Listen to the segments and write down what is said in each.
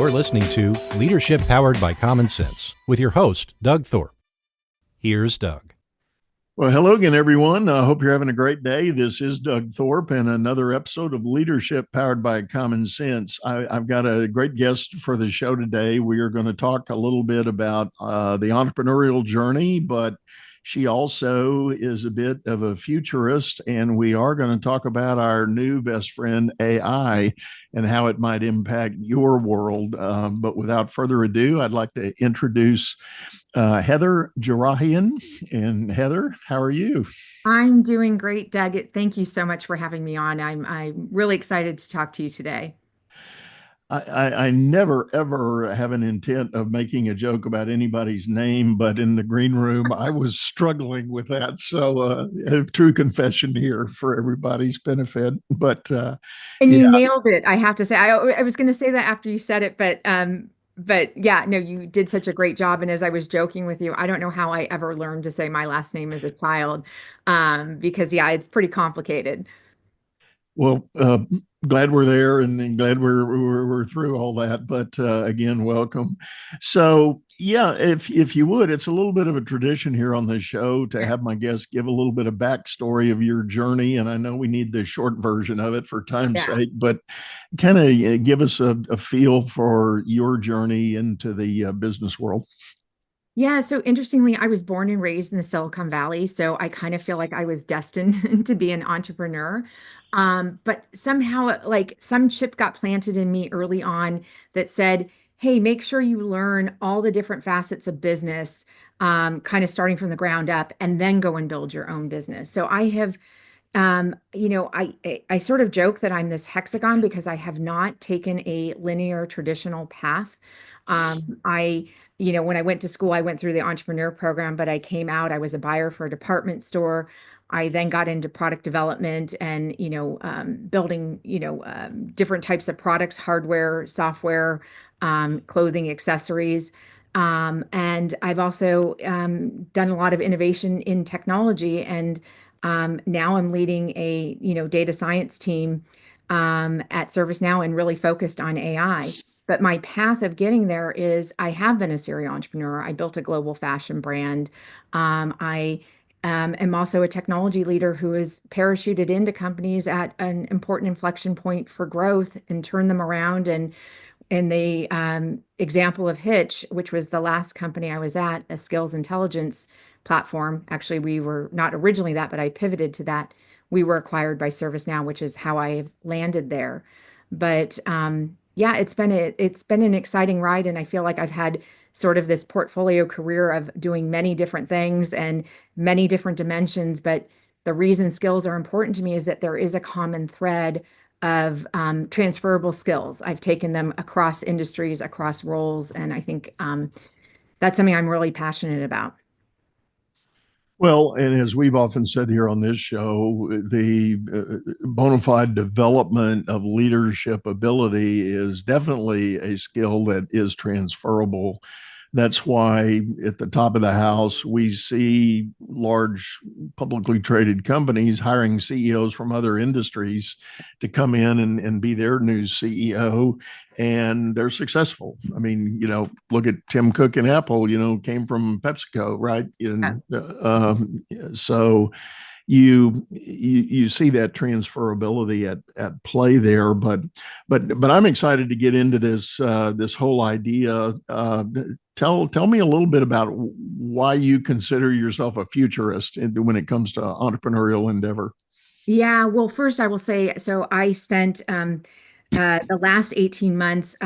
You're listening to Leadership Powered by Common Sense with your host, Doug Thorpe. Here's Doug. Well, hello again, everyone. I hope you're having a great day. This is Doug Thorpe and another episode of Leadership Powered by Common Sense. I've got a great guest for the show today. We are going to talk a little bit about the entrepreneurial journey, but she also is a bit of a futurist, and we are going to talk about our new best friend, AI, and how it might impact your world. But without further ado, I'd like to introduce Heather Jerrehian. And Heather, how are you? I'm doing great, Doug. Thank you so much for having me on. I'm really excited to talk to you today. I never ever have an intent of making a joke about anybody's name, but in the green room, I was struggling with that. So, a true confession here for everybody's benefit. But And you yeah, nailed it, I have to say. I was going to say that after you said it, but yeah, no, you did such a great job. And as I was joking with you, I don't know how I ever learned to say my last name as a child, because yeah, it's pretty complicated. well, glad we're there, and glad we're through all that. But again, welcome. So yeah, if you would, it's a little bit of a tradition here on this show to have my guests give a little bit of backstory of your journey. And I know we need the short version of it for time's Yeah. sake, but kind of give us a feel for your journey into the business world. Yeah, so interestingly, I was born and raised in the Silicon Valley, so I kind of feel like I was destined to be an entrepreneur. But somehow, like some chip got planted in me early on that said, "Hey, make sure you learn all the different facets of business, kind of starting from the ground up, and then go and build your own business." So I have, I sort of joke that I'm this hexagon because I have not taken a linear traditional path. When I went to school, I went through the entrepreneur program, but I came out, I was a buyer for a department store. I then got into product development and, building, different types of products, hardware, software, clothing, accessories. And I've also done a lot of innovation in technology. And now I'm leading a, data science team at ServiceNow and really focused on AI. But my path of getting there is I have been a serial entrepreneur. I built a global fashion brand. I am also a technology leader who is parachuted into companies at an important inflection point for growth and turn them around. And in the example of Hitch, which was the last company I was at, a skills intelligence platform. Actually, we were not originally that, but I pivoted to that. We were acquired by ServiceNow, which is how I have landed there. But yeah, it's been an exciting ride, and I feel like I've had sort of this portfolio career of doing many different things and many different dimensions. But the reason skills are important to me is that there is a common thread of transferable skills. I've taken them across industries, across roles, and I think that's something I'm really passionate about. Well, and as we've often said here on this show, the bona fide development of leadership ability is definitely a skill that is transferable. That's why at the top of the house, we see large publicly traded companies hiring CEOs from other industries to come in and be their new CEO, and they're successful. I mean, look at Tim Cook and Apple, came from PepsiCo, right? Yeah. And so you see that transferability at play there, but I'm excited to get into this whole idea. Tell me a little bit about why you consider yourself a futurist when it comes to entrepreneurial endeavor. Yeah, well, first I will say, so I spent the last 18 months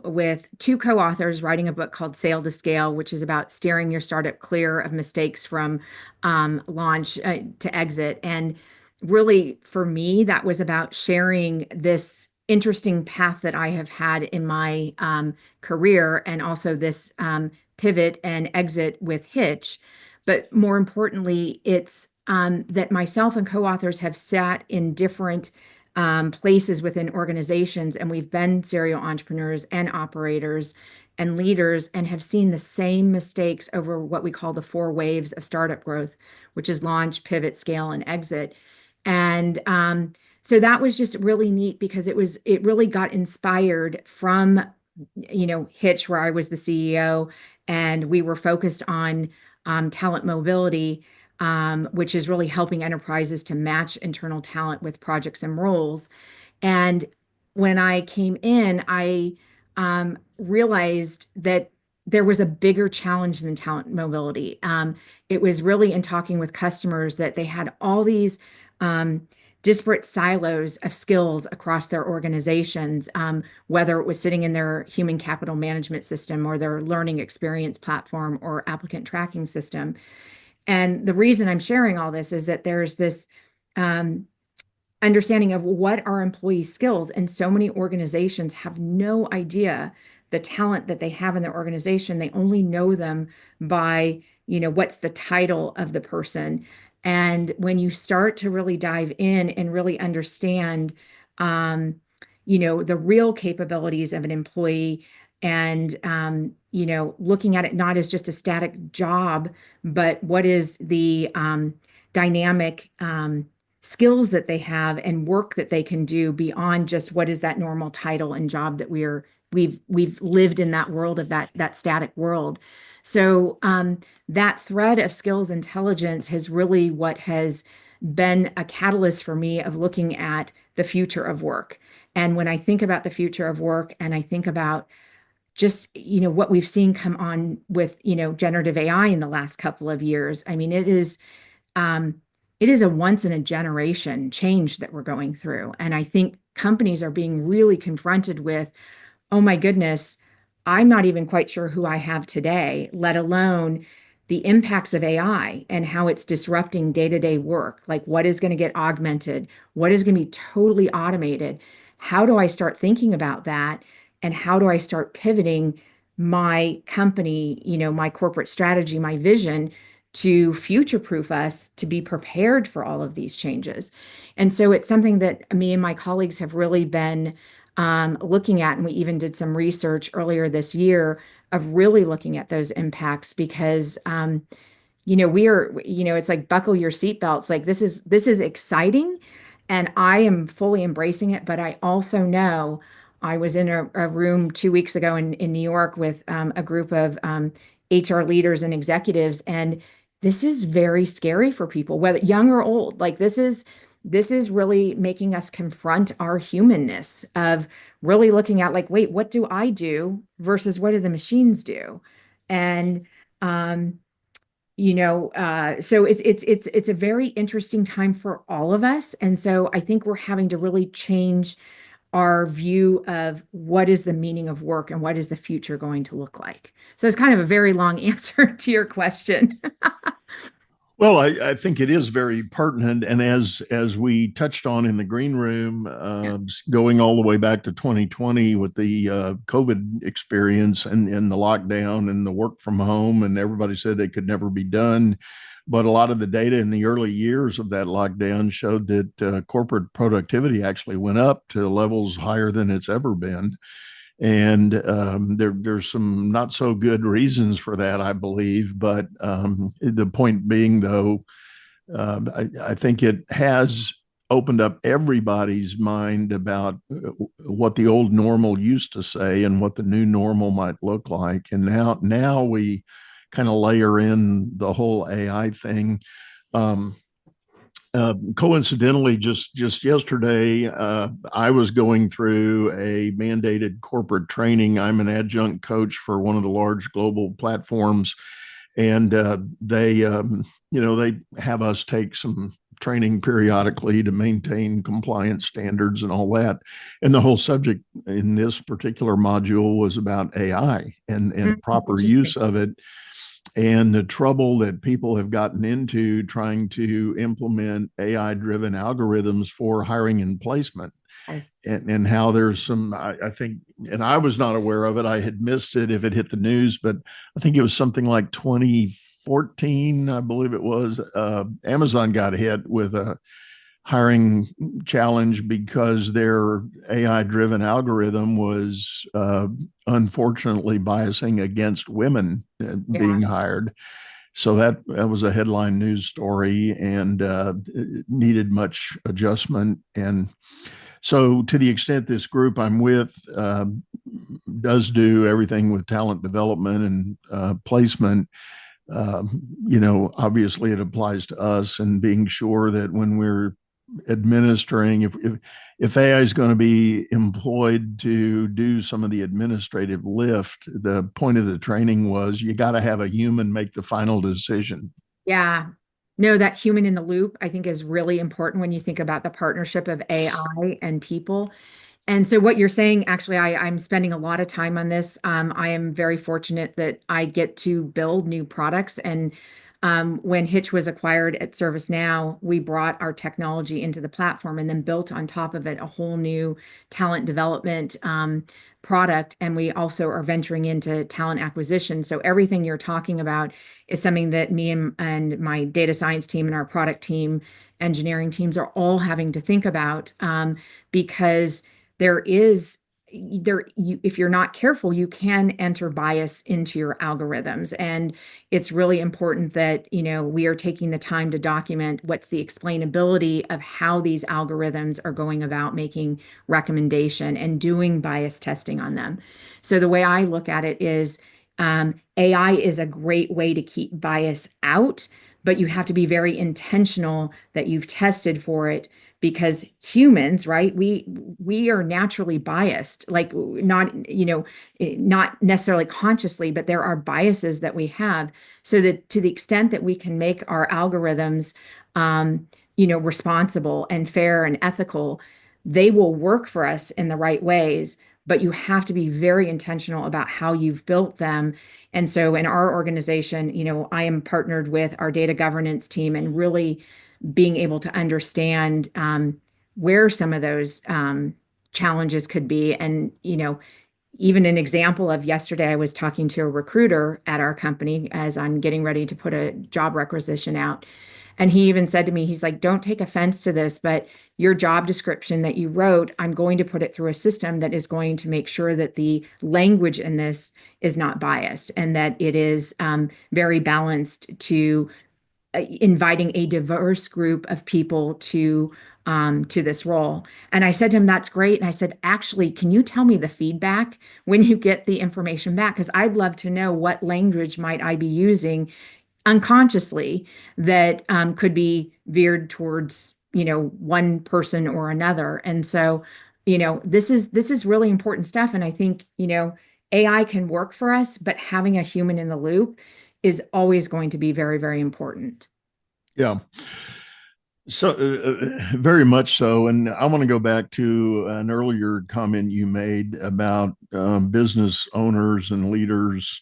with two co-authors writing a book called Sail to Scale, which is about steering your startup clear of mistakes from launch to exit. And really, for me, that was about sharing this interesting path that I have had in my career and also this pivot and exit with Hitch. But more importantly, it's that myself and co-authors have sat in different places within organizations, and we've been serial entrepreneurs and operators and leaders and have seen the same mistakes over what we call the four waves of startup growth, which is launch, pivot, scale, and exit. And so that was just really neat because it really got inspired from Hitch, where I was the CEO, and we were focused on talent mobility, which is really helping enterprises to match internal talent with projects and roles. And when I came in, I realized that there was a bigger challenge than talent mobility. It was really in talking with customers that they had all these um, disparate silos of skills across their organizations, whether it was sitting in their human capital management system or their learning experience platform or applicant tracking system. And the reason I'm sharing all this is that there's this um, understanding of what are employees' skills. And so many organizations have no idea the talent that they have in their organization. They only know them by, what's the title of the person. And when you start to really dive in and really understand, the real capabilities of an employee and, looking at it not as just a static job, but what is the dynamic skills that they have and work that they can do beyond just what is that normal title and job that we've lived in that world of that static world. So that thread of skills intelligence has really what has been a catalyst for me of looking at the future of work. And when I think about the future of work and I think about just what we've seen come on with generative AI in the last couple of years, I mean um, it is a once in a generation change that we're going through. And I think companies are being really confronted with, oh my goodness, I'm not even quite sure who I have today, let alone the impacts of AI and how it's disrupting day-to-day work. Like what is going to get augmented? What is going to be totally automated? How do I start thinking about that? And how do I start pivoting my company, my corporate strategy, my vision to future-proof us to be prepared for all of these changes? And so it's something that me and my colleagues have really been looking at, and we even did some research earlier this year of really looking at those impacts because we are, it's like buckle your seatbelts. Like this is exciting, and I am fully embracing it. But I also know I was in a room 2 weeks ago in New York with a group of HR leaders and executives, and this is very scary for people, whether young or old. Like this is really making us confront our humanness of really looking at like, wait, what do I do versus what do the machines do? And um, so it's a very interesting time for all of us. And so I think we're having to really change our view of what is the meaning of work and what is the future going to look like. So it's kind of a very long answer to your question. Well, I think it is very pertinent, and as we touched on in the green room, Yeah. going all the way back to 2020 with the COVID experience and the lockdown and the work from home, and everybody said it could never be done. But a lot of the data in the early years of that lockdown showed that corporate productivity actually went up to levels higher than it's ever been. And there's some not so good reasons for that, I believe. But the point being, though, I think it has opened up everybody's mind about what the old normal used to say and what the new normal might look like. And now we kind of layer in the whole AI thing. Um, Coincidentally, just yesterday, I was going through a mandated corporate training. I'm an adjunct coach for one of the large global platforms, and they have us take some training periodically to maintain compliance standards and all that. And the whole subject in this particular module was about AI and proper use of it, and the trouble that people have gotten into trying to implement AI driven algorithms for hiring and placement. Yes. And how there's some, I think, and I was not aware of it. I had missed it if it hit the news, but I think it was something like 2014, I believe it was. Amazon got hit with a hiring challenge because their AI driven algorithm was unfortunately biasing against women Yeah. being hired. So that was a headline news story and needed much adjustment. And So, to the extent this group I'm with does do everything with talent development and placement, obviously it applies to us, and being sure that when we're administering, if AI is going to be employed to do some of the administrative lift, the point of the training was you got to have a human make the final decision. Yeah. No, that human in the loop, I think, is really important when you think about the partnership of AI and people. And so what you're saying, actually, I'm spending a lot of time on this. I am very fortunate that I get to build new products. And when Hitch was acquired at ServiceNow, we brought our technology into the platform and then built on top of it a whole new talent development product. And we also are venturing into talent acquisition. So everything you're talking about is something that me and my data science team and our product team, engineering teams are all having to think about, because there is if you're not careful, you can enter bias into your algorithms. And it's really important that, we are taking the time to document what's the explainability of how these algorithms are going about making recommendation and doing bias testing on them. So the way I look at it is, AI is a great way to keep bias out, but you have to be very intentional that you've tested for it, because humans, right, we are naturally biased, like not necessarily consciously, but there are biases that we have. So that to the extent that we can make our algorithms responsible and fair and ethical, they will work for us in the right ways. But you have to be very intentional about how you've built them. And so in our organization, I am partnered with our data governance team and really being able to understand where some of those challenges could be. And, even an example of yesterday, I was talking to a recruiter at our company as I'm getting ready to put a job requisition out. And he even said to me, he's like, don't take offense to this, but your job description that you wrote, I'm going to put it through a system that is going to make sure that the language in this is not biased and that it is very balanced to inviting a diverse group of people to this role. And I said to him, that's great. And I said, actually, can you tell me the feedback when you get the information back? Because I'd love to know what language might I be using unconsciously that could be veered towards, one person or another. And so, this is really important stuff. And I think, AI can work for us, but having a human in the loop is always going to be very, very important. Yeah. So, very much so. And I want to go back to an earlier comment you made about business owners and leaders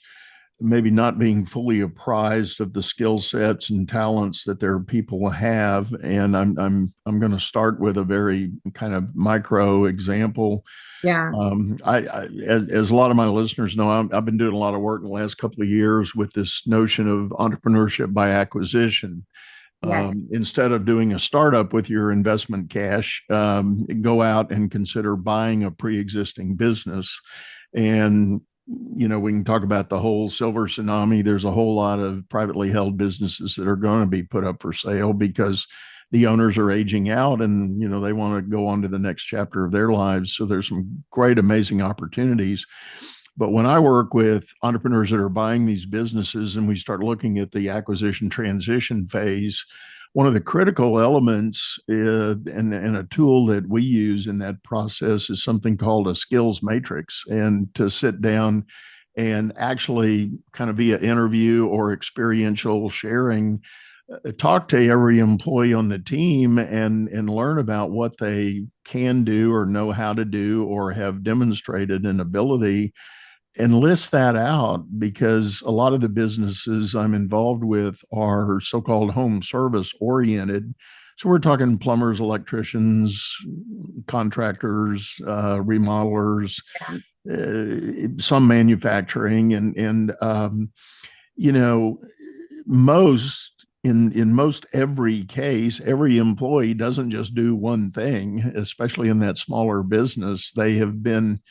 maybe not being fully apprised of the skill sets and talents that their people have. And I'm going to start with a very kind of micro example. Yeah. As a lot of my listeners know, I've been doing a lot of work in the last couple of years with this notion of entrepreneurship by acquisition. Yes. Instead of doing a startup with your investment cash, go out and consider buying a pre-existing business. And we can talk about the whole silver tsunami. There's a whole lot of privately held businesses that are going to be put up for sale because the owners are aging out and they want to go on to the next chapter of their lives. So there's some great, amazing opportunities. But when I work with entrepreneurs that are buying these businesses and we start looking at the acquisition transition phase, one of the critical elements and a tool that we use in that process is something called a skills matrix. And to sit down and actually kind of via interview or experiential sharing, talk to every employee on the team and learn about what they can do or know how to do or have demonstrated an ability, and list that out, because a lot of the businesses I'm involved with are so-called home service oriented. So we're talking plumbers, electricians, contractors, remodelers, some manufacturing, and most in most every case, every employee doesn't just do one thing, especially in that smaller business. They have been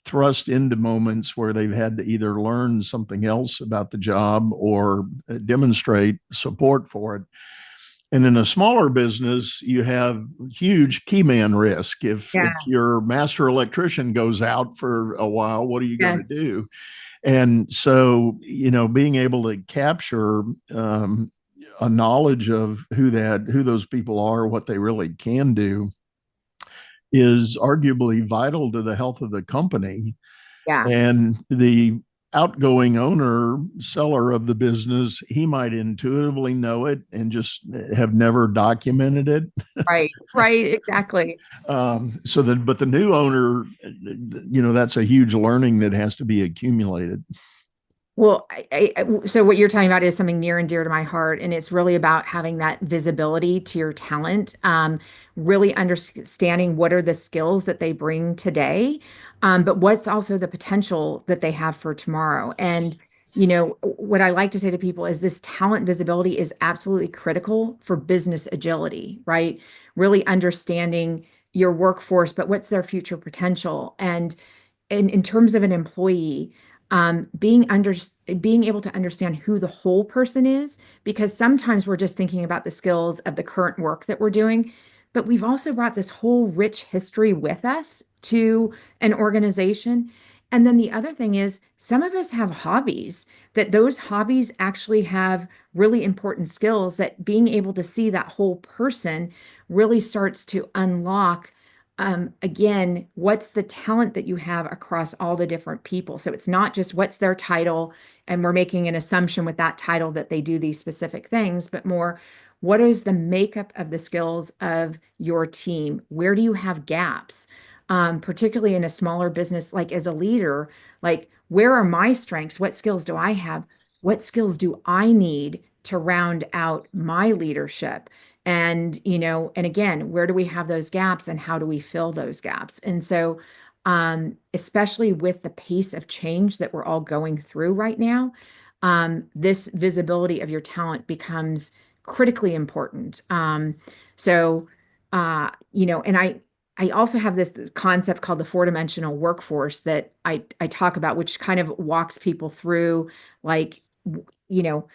thrust into moments where they've had to either learn something else about the job or demonstrate support for it. And in a smaller business, you have huge key man risk. If Yeah. your master electrician goes out for a while, what are you going to Yes. do? And so, being able to capture a knowledge of who those people are, what they really can do, is arguably vital to the health of the company. Yeah. And the outgoing owner, seller of the business, he might intuitively know it and just have never documented it. Right. Right. Exactly. But the new owner, that's a huge learning that has to be accumulated. Well, so what you're talking about is something near and dear to my heart, and it's really about having that visibility to your talent, really understanding what are the skills that they bring today, but what's also the potential that they have for tomorrow. And, what I like to say to people is this talent visibility is absolutely critical for business agility, right? Really understanding your workforce, but what's their future potential? And in terms of an employee, being able to understand who the whole person is, because sometimes we're just thinking about the skills of the current work that we're doing, but we've also brought this whole rich history with us to an organization. And then the other thing is, some of us have hobbies, that those hobbies actually have really important skills, that being able to see that whole person really starts to unlock, again, what's the talent that you have across all the different people. So it's not just what's their title, and we're making an assumption with that title that they do these specific things, but more, what is the makeup of the skills of your team? Where do you have gaps? Particularly in a smaller business, like as a leader, like where are my strengths? What skills do I have? What skills do I need to round out my leadership? And, and again, where do we have those gaps and how do we fill those gaps? And so, especially with the pace of change that we're all going through right now, this visibility of your talent becomes critically important. So, and I also have this concept called the four-dimensional workforce that I talk about, which kind of walks people through, like, you know,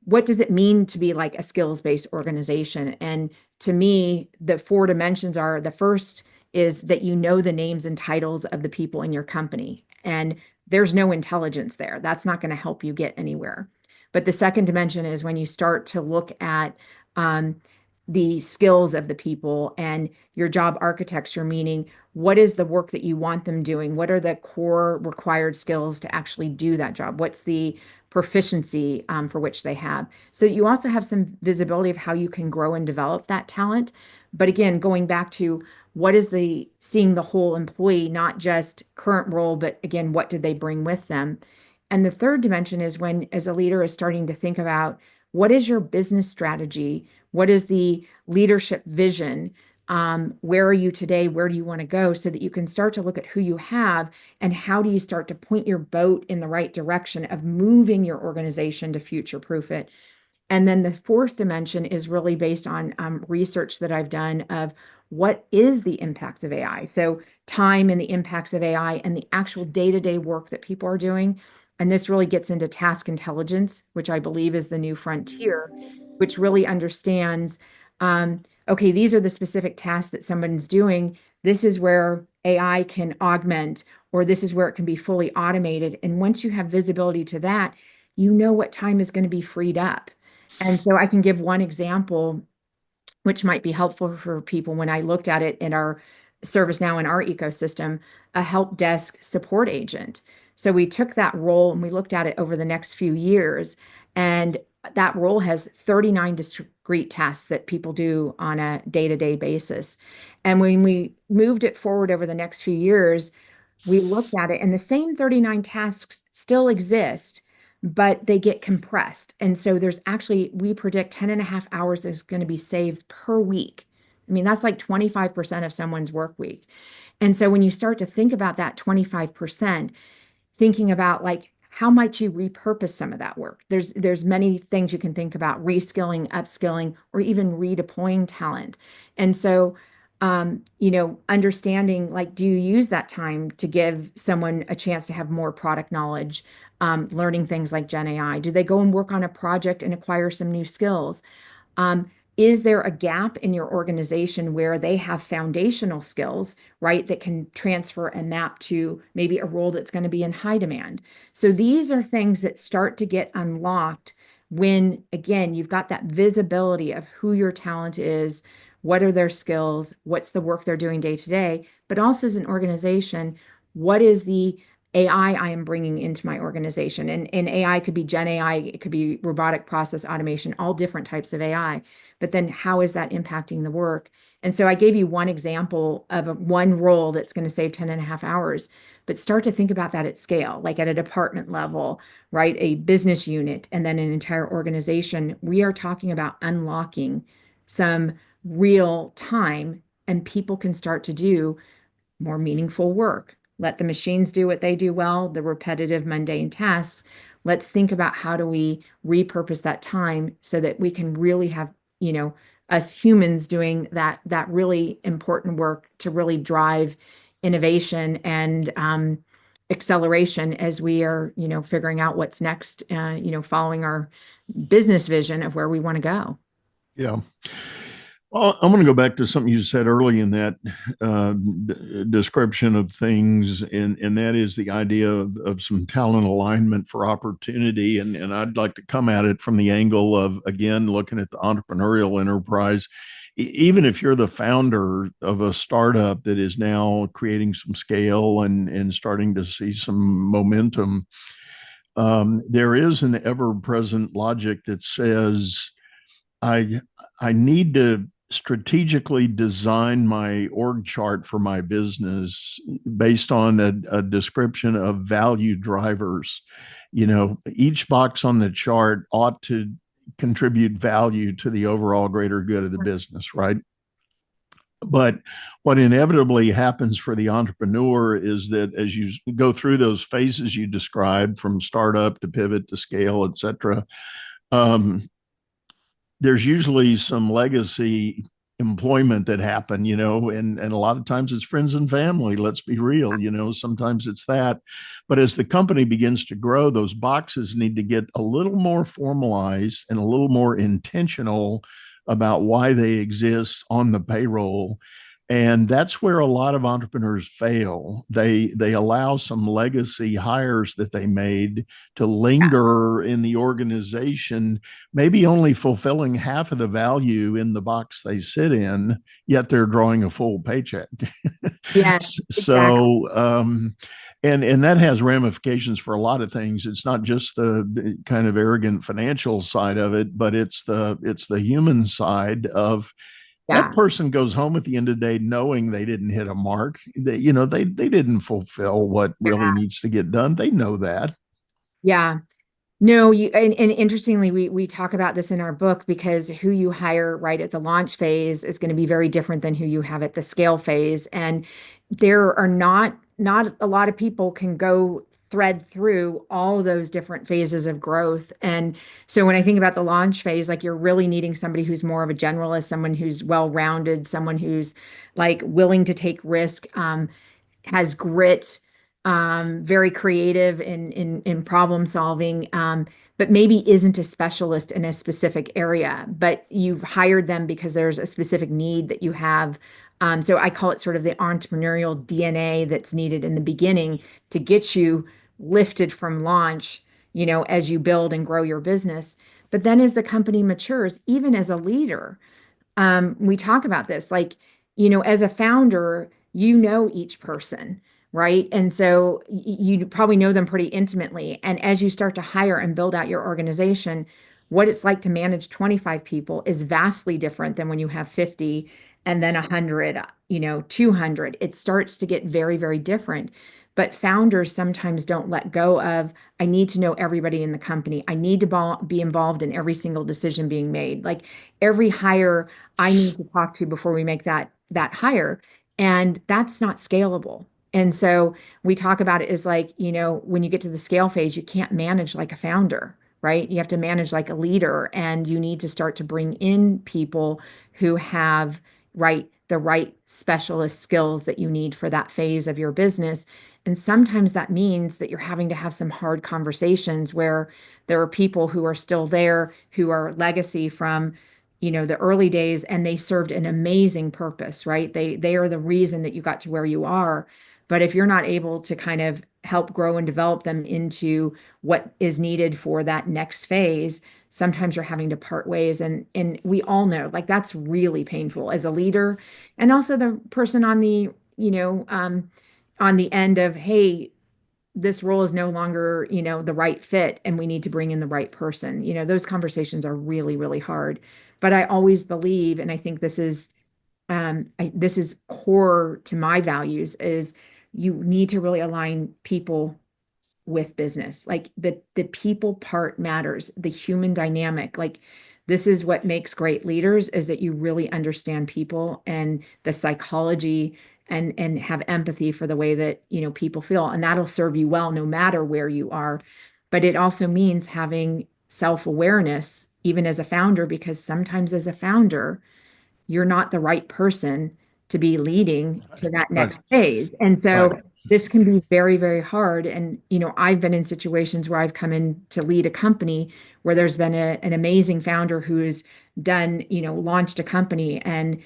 what does it mean to be like a skills-based organization? And to me, the four dimensions are, the first is that you know the names and titles of the people in your company. And there's no intelligence there. That's not going to help you get anywhere. But the second dimension is when you start to look at the skills of the people and your job architecture, meaning what is the work that you want them doing? What are the core required skills to actually do that job? What's the proficiency for which they have? So you also have some visibility of how you can grow and develop that talent. But again, going back to what is the seeing the whole employee, not just current role, but again, what did they bring with them? And the third dimension is when, as a leader, is starting to think about what is your business strategy? What is the leadership vision? Where are you today? Where do you want to go? So that you can start to look at who you have and how do you start to point your boat in the right direction of moving your organization to future proof it. And then the fourth dimension is really based on research that I've done of what is the impacts of AI. So time and the impacts of AI and the actual day-to-day work that people are doing. And this really gets into task intelligence, which I believe is the new frontier, which really understands, okay, these are the specific tasks that someone's doing. This is where AI can augment, or this is where it can be fully automated. And once you have visibility to that, you know what time is going to be freed up. And so I can give one example, which might be helpful for people. When I looked at it in our ServiceNow in our ecosystem, a help desk support agent. So we took that role and we looked at it over the next few years. And that role has 39 discrete tasks that people do on a day-to-day basis. And when we moved it forward over the next few years, we looked at it and the same 39 tasks still exist, but they get compressed. And so there's actually, we predict 10 and a half hours is going to be saved per week. I mean, that's like 25% of someone's work week. And so when you start to think about that 25%, thinking about like, how might you repurpose some of that work? There's many things you can think about: reskilling, upskilling, or even redeploying talent. And so understanding, like, do you use that time to give someone a chance to have more product knowledge, learning things like Gen AI? Do they go and work on a project and acquire some new skills? Is there a gap in your organization where they have foundational skills, right, that can transfer and map to maybe a role that's going to be in high demand? So these are things that start to get unlocked when, again, you've got that visibility of who your talent is, what are their skills, what's the work they're doing day to day, but also as an organization, what is the AI I am bringing into my organization? And AI could be Gen AI, it could be robotic process automation, all different types of AI. But then how is that impacting the work? And so I gave you one example of one role that's going to save 10 and a half hours, but start to think about that at scale, like at a department level, right? A business unit, and then an entire organization. We are talking about unlocking some real time, and people can start to do more meaningful work. Let the machines do what they do well, the repetitive, mundane tasks. Let's think about how do we repurpose that time so that we can really have, us humans doing that really important work to really drive innovation and acceleration as we are, figuring out what's next, following our business vision of where we want to go. Yeah. Well, I'm going to go back to something you said early in that description of things, and that is the idea of some talent alignment for opportunity. And I'd like to come at it from the angle of, again, looking at the entrepreneurial enterprise. Even if you're the founder of a startup that is now creating some scale and starting to see some momentum, there is an ever-present logic that says, I I need to strategically design my org chart for my business based on a description of value drivers. Each box on the chart ought to contribute value to the overall greater good of the business, right? But what inevitably happens for the entrepreneur is that as you go through those phases you described, from startup to pivot to scale, et cetera, um, there's usually some legacy employment that happen, and a lot of times it's friends and family. Let's be real, sometimes it's that. But as the company begins to grow, those boxes need to get a little more formalized and a little more intentional about why they exist on the payroll. And that's where a lot of entrepreneurs fail. They allow some legacy hires that they made to linger in the organization, maybe only fulfilling half of the value in the box they sit in, yet they're drawing a full paycheck. Yes, exactly. So, and that has ramifications for a lot of things. It's not just the kind of arrogant financial side of it, but it's the human side of that Yeah. person goes home at the end of the day knowing they didn't hit a mark. They didn't fulfill what really Yeah. needs to get done. They know that. Yeah. No, and interestingly, we talk about this in our book because who you hire right at the launch phase is going to be very different than who you have at the scale phase. And there are not a lot of people can go thread through all of those different phases of growth. And so when I think about the launch phase, like you're really needing somebody who's more of a generalist, someone who's well-rounded, someone who's like willing to take risk, has grit, very creative in problem solving, but maybe isn't a specialist in a specific area, but you've hired them because there's a specific need that you have. So I call it sort of the entrepreneurial DNA that's needed in the beginning to get you lifted from launch, as you build and grow your business. But then as the company matures, even as a leader, we talk about this, like, as a founder, each person, right? And so you probably know them pretty intimately. And as you start to hire and build out your organization, what it's like to manage 25 people is vastly different than when you have 50 and then 100, 200. It starts to get very, very different. But founders sometimes don't let go of, I need to know everybody in the company. I need to be involved in every single decision being made. Like every hire I need to talk to before we make that hire. And that's not scalable. And so we talk about it as like, when you get to the scale phase, you can't manage like a founder, right? You have to manage like a leader, and you need to start to bring in people who have the right specialist skills that you need for that phase of your business. And sometimes that means that you're having to have some hard conversations where there are people who are still there, who are legacy from the early days, and they served an amazing purpose, right? They are the reason that you got to where you are. But if you're not able to kind of help grow and develop them into what is needed for that next phase, sometimes you're having to part ways. And we all know, like, that's really painful as a leader, and also the person on the, on the end of, hey, this role is no longer, the right fit, and we need to bring in the right person. Those conversations are really, really hard. But I always believe, and I think this is core to my values, is you need to really align people with business. Like, the people part matters, the human dynamic. Like, this is what makes great leaders, is that you really understand people and the psychology, and have empathy for the way that, people feel, and that'll serve you well no matter where you are. But it also means having self-awareness even as a founder, because sometimes as a founder you're not the right person to be leading to that Right. next phase. And Right. so this can be very, very hard. And, I've been in situations where I've come in to lead a company where there's been an amazing founder who's done, launched a company and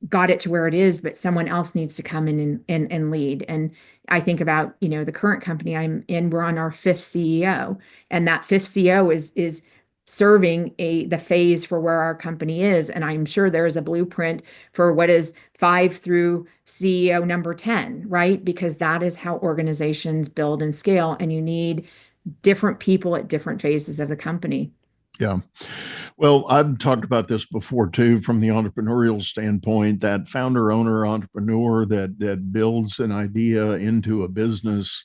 got it to where it is, but someone else needs to come in and lead. And I think about, the current company I'm in, we're on our fifth CEO, and that fifth CEO is serving the phase for where our company is. And I'm sure there is a blueprint for what is 5 through CEO number 10, right? Because that is how organizations build and scale, and you need different people at different phases of the company. Yeah. Well, I've talked about this before too, from the entrepreneurial standpoint, that founder, owner, entrepreneur that builds an idea into a business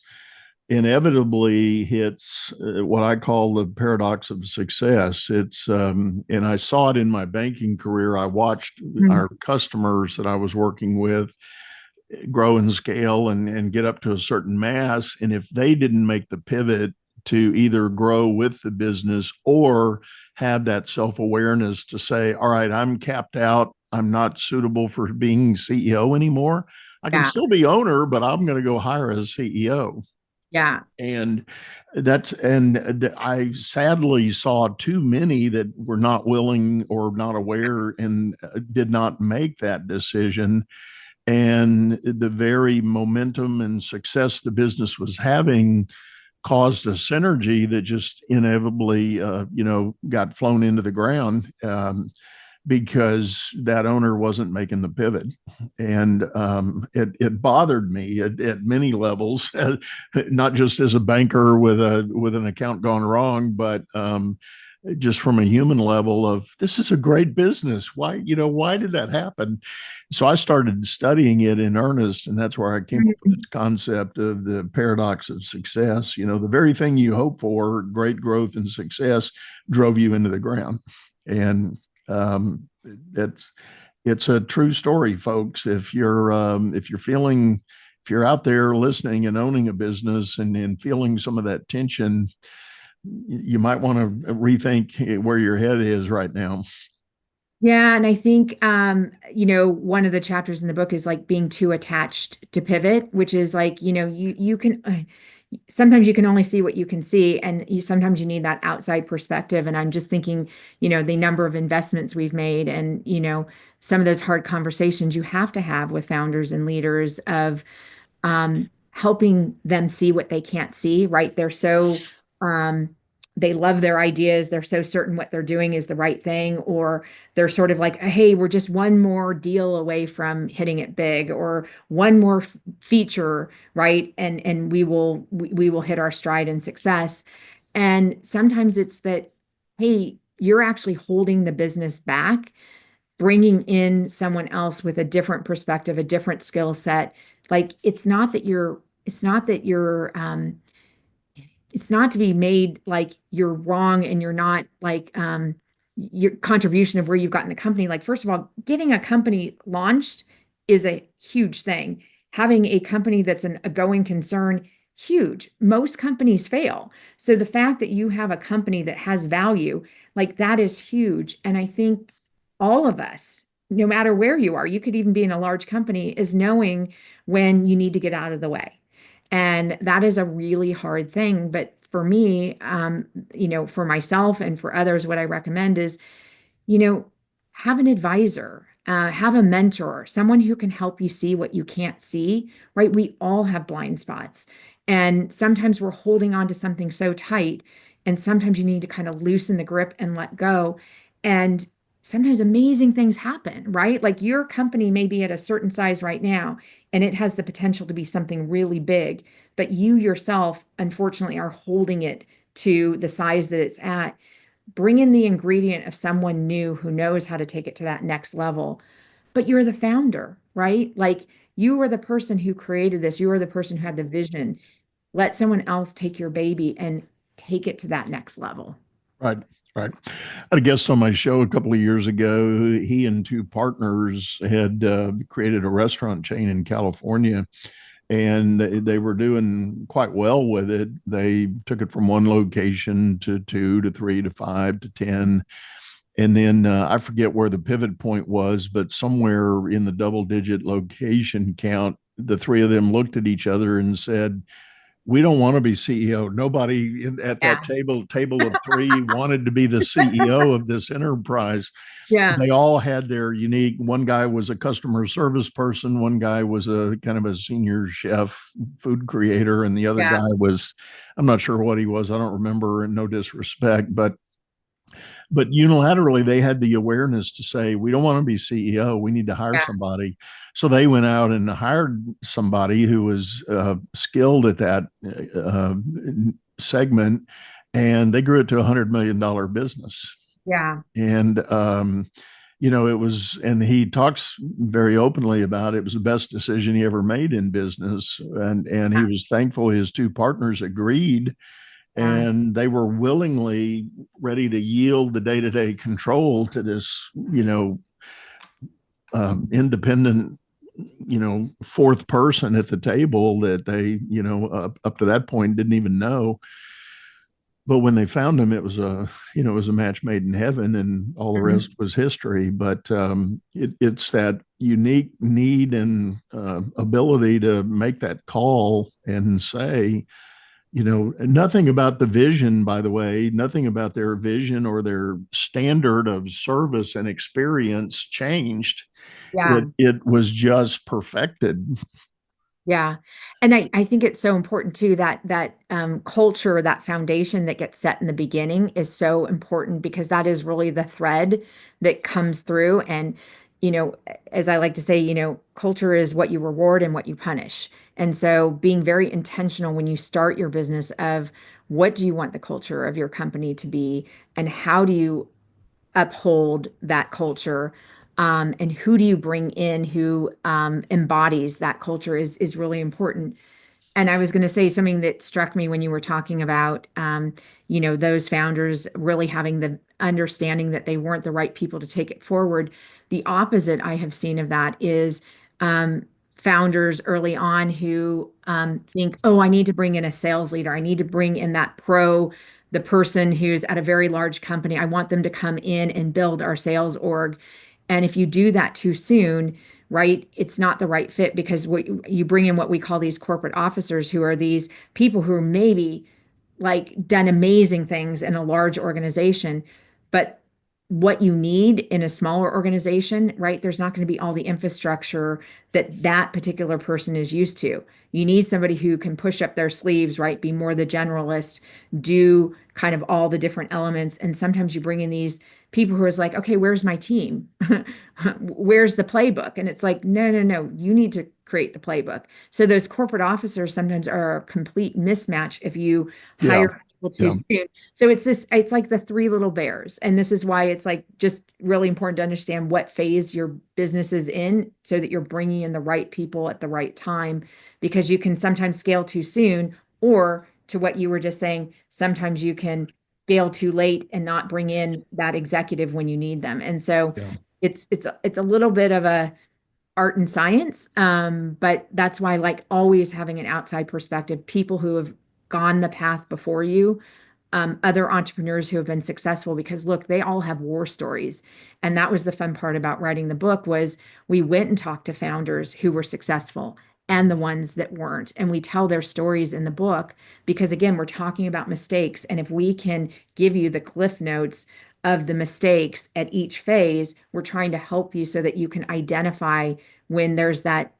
inevitably hits what I call the paradox of success. And I saw it in my banking career. I watched Mhm. our customers that I was working with grow and scale and get up to a certain mass. And if they didn't make the pivot to either grow with the business or have that self awareness to say, all right, I'm capped out, I'm not suitable for being CEO anymore. I can Yeah, still be owner, but I'm going to go hire a CEO. yeah, And I sadly saw too many that were not willing or not aware and did not make that decision, and the very momentum and success the business was having caused a synergy that just inevitably, got flown into the ground, because that owner wasn't making the pivot. And it bothered me at many levels, not just as a banker with an account gone wrong, but just from a human level of, this is a great business. Why did that happen? So I started studying it in earnest, and that's where I came up with this concept of the paradox of success. The very thing you hope for, great growth and success, drove you into the ground. And um, it's it's a true story, folks. If you're out there listening and owning a business and feeling some of that tension, you might want to rethink where your head is right now. Yeah, and I think one of the chapters in the book is like being too attached to pivot, which is like, you can sometimes you can only see what you can see, and sometimes you need that outside perspective. And I'm just thinking, the number of investments we've made, and some of those hard conversations you have to have with founders and leaders of helping them see what they can't see, right? Um, they love their ideas. They're so certain what they're doing is the right thing, or they're sort of like, hey, we're just one more deal away from hitting it big, or one more feature, right? And we will hit our stride in success. And sometimes it's that, hey, you're actually holding the business back, bringing in someone else with a different perspective, a different skill set. Like, it's not to be made like you're wrong, and you're not like, your contribution of where you've gotten the company. Like, first of all, getting a company launched is a huge thing. Having a company that's a going concern, huge. Most companies fail. So the fact that you have a company that has value, like, that is huge. And I think all of us, no matter where you are, you could even be in a large company, is knowing when you need to get out of the way. And that is a really hard thing. But for me, for myself and for others, what I recommend is, you know, have an advisor, have a mentor, someone who can help you see what you can't see, right? We all have blind spots. And sometimes we're holding on to something so tight, and sometimes you need to kind of loosen the grip and let go. And sometimes amazing things happen, right? Like your company may be at a certain size right now, and it has the potential to be something really big, but you yourself, unfortunately, are holding it to the size that it's at. Bring in the ingredient of someone new who knows how to take it to that next level. But you're the founder, right? Like you were the person who created this, you were the person who had the vision. Let someone else take your baby and take it to that next level. Right, right. I had a guest on my show a couple of years ago. He and two partners had created a restaurant chain in California, and they were doing quite well with it. They took it from one location to two to three to five to 10. And then I forget where the pivot point was, but somewhere in the double digit location count, the three of them looked at each other and said, we don't want to be CEO. Nobody at that Yeah. table of three wanted to be the CEO of this enterprise. Yeah. They all had their unique. One guy was a customer service person. One guy was a kind of a senior chef, food creator, and the other Yeah. guy was, I'm not sure what he was. I don't remember, and no disrespect, but unilaterally they had the awareness to say, we don't want to be CEO, we need to hire Yeah. somebody. So they went out and hired somebody who was skilled at that uh, segment, and they grew it to $100 million business. Yeah. And it was, and he talks very openly about it. It was the best decision he ever made in business, and he was thankful his two partners agreed, Yeah. and they were willingly ready to yield the day-to-day control to this, independent, fourth person at the table that they, up to that point didn't even know. But when they found him, it was a match made in heaven, and all the Mhm. rest was history. But it's that unique need and ability to make that call and say, nothing about the vision, by the way, nothing about their vision or their standard of service and experience changed. Yeah. It was just perfected. Yeah. And I think it's so important too that culture, that foundation that gets set in the beginning is so important because that is really the thread that comes through. And, as I like to say, culture is what you reward and what you punish. And so being very intentional when you start your business of what do you want the culture of your company to be and how do you uphold that culture, and who do you bring in who embodies that culture is really important. And I was going to say something that struck me when you were talking about, those founders really having the understanding that they weren't the right people to take it forward. The opposite I have seen of that is founders early on who think, oh, I need to bring in a sales leader. I need to bring in the person who's at a very large company. I want them to come in and build our sales org. And if you do that too soon, right, it's not the right fit because what you bring in what we call these corporate officers who are these people who are maybe like done amazing things in a large organization, but what you need in a smaller organization, right? There's not going to be all the infrastructure that that particular person is used to. You need somebody who can push up their sleeves, right? Be more the generalist, do kind of all the different elements. And sometimes you bring in these people who are like, okay, where's my team? Where's the playbook? And it's like, no, no, no, you need to create the playbook. So those corporate officers sometimes are a complete mismatch if you Yeah, hire people too yeah, soon. So it's like the three little bears. And this is why it's like just really important to understand what phase your business is in so that you're bringing in the right people at the right time, because you can sometimes scale too soon, or to what you were just saying, sometimes you can scale too late and not bring in that executive when you need them. And so yeah, it's a little bit of a art and science. But that's why, like, always having an outside perspective, people who have gone the path before you, other entrepreneurs who have been successful, because look, they all have war stories. And that was the fun part about writing the book was we went and talked to founders who were successful and the ones that weren't. And we tell their stories in the book because again, we're talking about mistakes. And if we can give you the cliff notes of the mistakes at each phase. We're trying to help you so that you can identify when there's that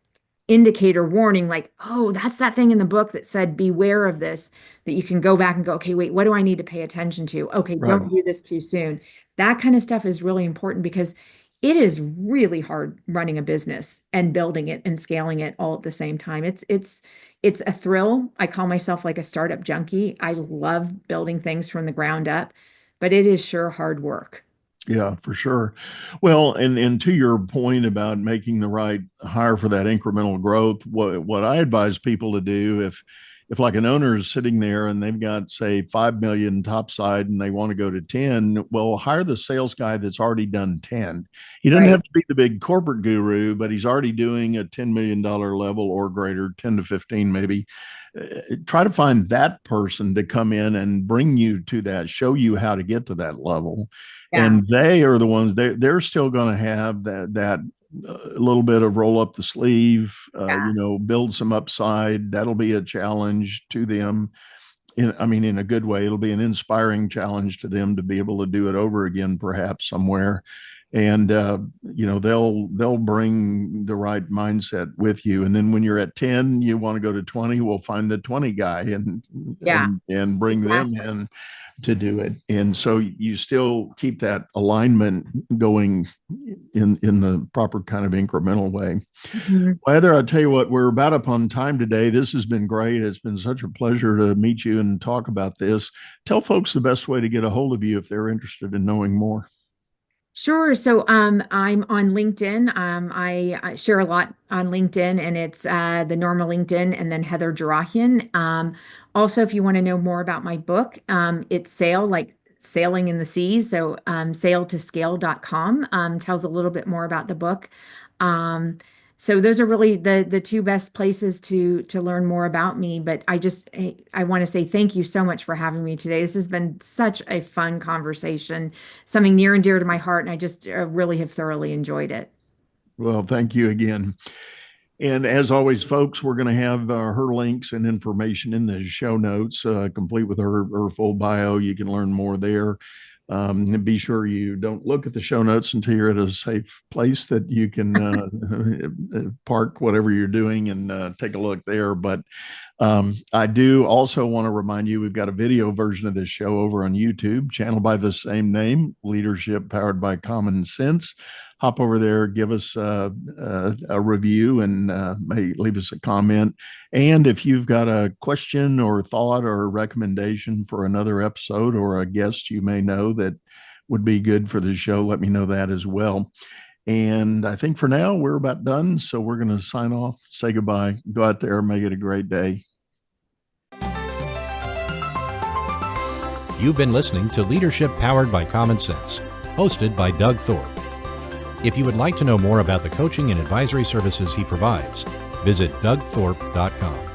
indicator warning, like, oh, that's that thing in the book that said, beware of this, that you can go back and go, okay, wait, what do I need to pay attention to? Okay, Right. don't do this too soon. That kind of stuff is really important because it is really hard running a business and building it and scaling it all at the same time. It's a thrill. I call myself like a startup junkie. I love building things from the ground up, but it is sure hard work. Yeah, for sure. Well, and to your point about making the right hire for that incremental growth, what I advise people to do if like an owner is sitting there and they've got say 5 million topside and they want to go to 10, well, hire the sales guy that's already done 10. He doesn't Right. have to be the big corporate guru, but he's already doing a $10 million level or greater, 10 to 15 maybe. Try to find that person to come in and bring you to that, show you how to get to that level. Yeah. And they are the ones they're still going to have that a little bit of roll up the sleeve, build some upside. That'll be a challenge to them. In a good way. It'll be an inspiring challenge to them to be able to do it over again, perhaps somewhere. And they'll bring the right mindset with you. And then when you're at 10, you want to go to 20. We'll find the 20 guy and bring them in to do it. And so you still keep that alignment going in the proper kind of incremental way. Mm-hmm. Well, Heather, I'll tell you what, we're about up on time today. This has been great. It's been such a pleasure to meet you and talk about this. Tell folks the best way to get a hold of you if they're interested in knowing more. Sure. So I'm on LinkedIn. I share a lot on LinkedIn, and it's the normal LinkedIn and then Heather Jerrehian. Also, if you want to know more about my book, it's Sail, like sailing in the seas. So sailtoscale.com tells a little bit more about the book. So those are really the two best places to learn more about me. But I want to say thank you so much for having me today. This has been such a fun conversation, something near and dear to my heart, and I just really have thoroughly enjoyed it. Well, thank you again. And as always, folks, we're going to have her links and information in the show notes, complete with her full bio. You can learn more there. And be sure you don't look at the show notes until you're at a safe place that you can park whatever you're doing and take a look there. But I do also want to remind you, we've got a video version of this show over on YouTube, channel by the same name, Leadership Powered by Common Sense. Hop over there, give us a review, and maybe leave us a comment. And if you've got a question or thought or recommendation for another episode or a guest you may know that would be good for the show, let me know that as well. And I think for now, we're about done. So we're going to sign off, say goodbye, go out there, make it a great day. You've been listening to Leadership Powered by Common Sense, hosted by Doug Thorpe. If you would like to know more about the coaching and advisory services he provides, visit dougthorpe.com.